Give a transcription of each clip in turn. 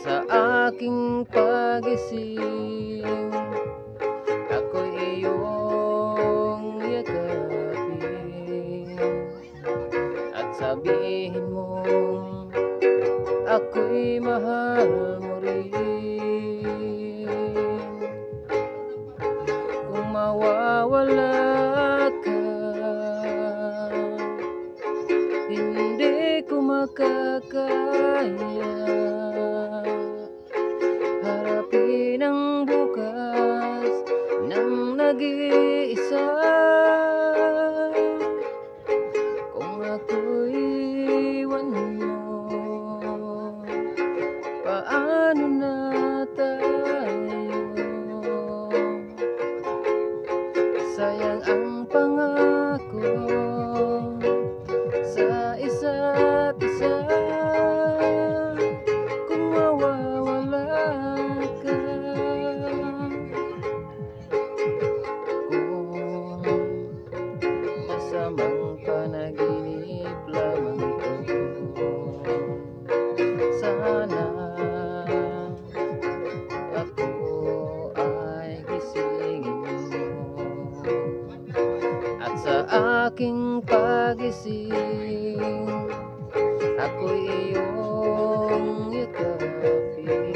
Sa aking pagising, ako'y iyong yakapin at sabihin mong ako'y mahal mo rin. Kung mawawala ka, hindi ko makakaya harapin ang bukas ng nag-iisa. Kung ako'y iwan mo, paano na tayo? Sayang ang pangako sa isa't isa. Kung mawawala ka, kung masamang panaginip lamang ito, sana ako ay gisingin mo. At sa aking pagising, ako'y iyong yakapin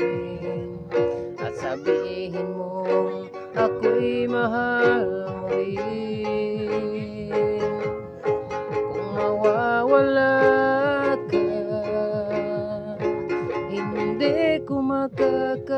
at sabihin mong ako'y mahal mo rin. Kung mawawala ka, hindi ko makakaya